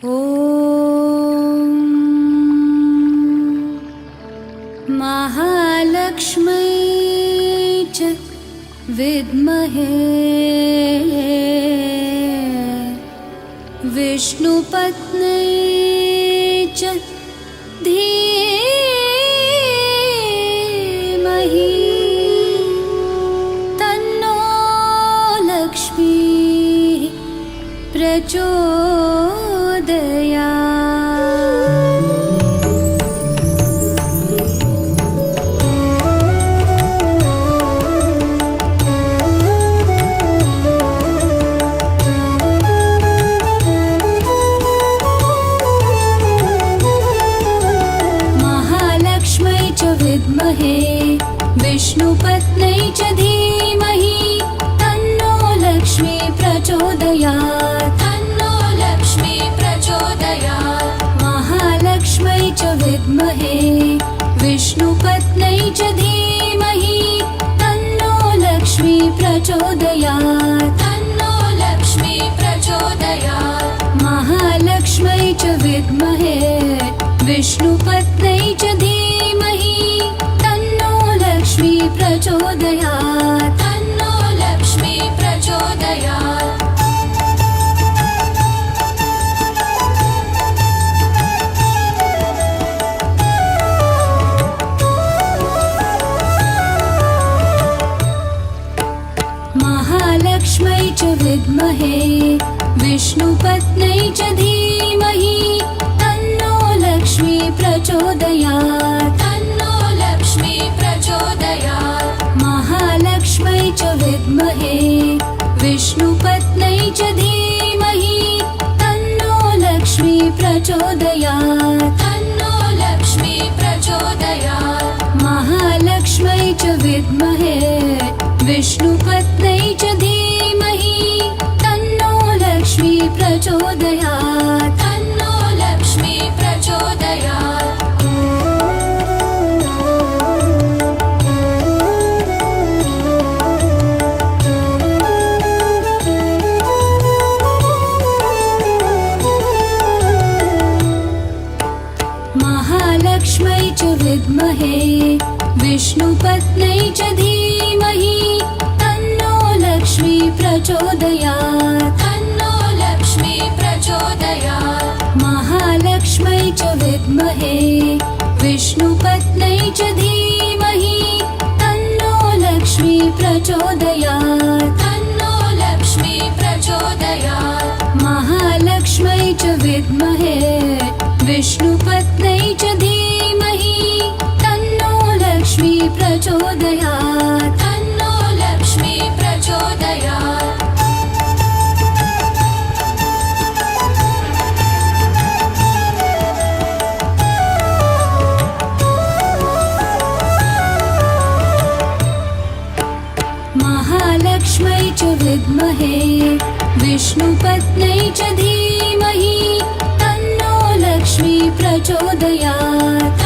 ॐ महालक्ष्म्यै च विद्महे विष्णुपत्न्यै च धीमहि तन्नो लक्ष्मीः प्रचोदयात्। महालक्ष्म्यै च विद्महे विष्णुपत्न्यै च धीमहि तन्नो लक्ष्मी प्रचोदयात्। तन्नो लक्ष्मी प्रचोदयात्। महालक्ष्म्यै च विद्महे विष्णुपत्न्यै च धीमहि तन्नो लक्ष्मी प्रचोदयात्। तन्नो लक्ष्मी प्रचोदयात्। महालक्ष्म्यै च विद्महे विष्णुपत्न्यै च धीमहि तन्नो लक्ष्मी प्रचोदयात्। तन्नो लक्ष्मी प्रचोदयात्। महालक्ष्म्यै च विद्महे विष्णुपत्न्यै च धीमहि तन्नो लक्ष्मी प्रचोदयात्। तन्नो लक्ष्मी प्रचोदयात्। महालक्ष्म्यै च विद्महे विष्णुपत्न्यै च धीमहि तन्नो लक्ष्मी प्रचोदयात्। तन्नो लक्ष्मी प्रचोदयात्। महालक्ष्म्यै च विद्महे विष्णुपत्न्यै च धीमहि तन्नो लक्ष्मी प्रचोदयात्। तन्नो लक्ष्मी प्रचोदयात्। महालक्ष्म्यै च विद्महे विष्णुपत्न्यै च धीमहि तन्नो लक्ष्मी प्रचोदयात्। तन्नो लक्ष्मी प्रचोदयात्। महालक्ष्म्यै च विद्महे विष्णुपत्न्यै च धीमहि तन्नो लक्ष्मी प्रचोदयात्। तन्नो लक्ष्मी प्रचोदयात्। महालक्ष्म्यै च विद्महे विष्णुपत्न्यै च धीमहि तन्नो लक्ष्मी प्रचोदयात्। तन्नो लक्ष्मी प्रचोदयात्। महालक्ष्म्यै च विद्महे विष्णुपत्न्यै च धीमहि तन्नो लक्ष्मी प्रचोदयात्।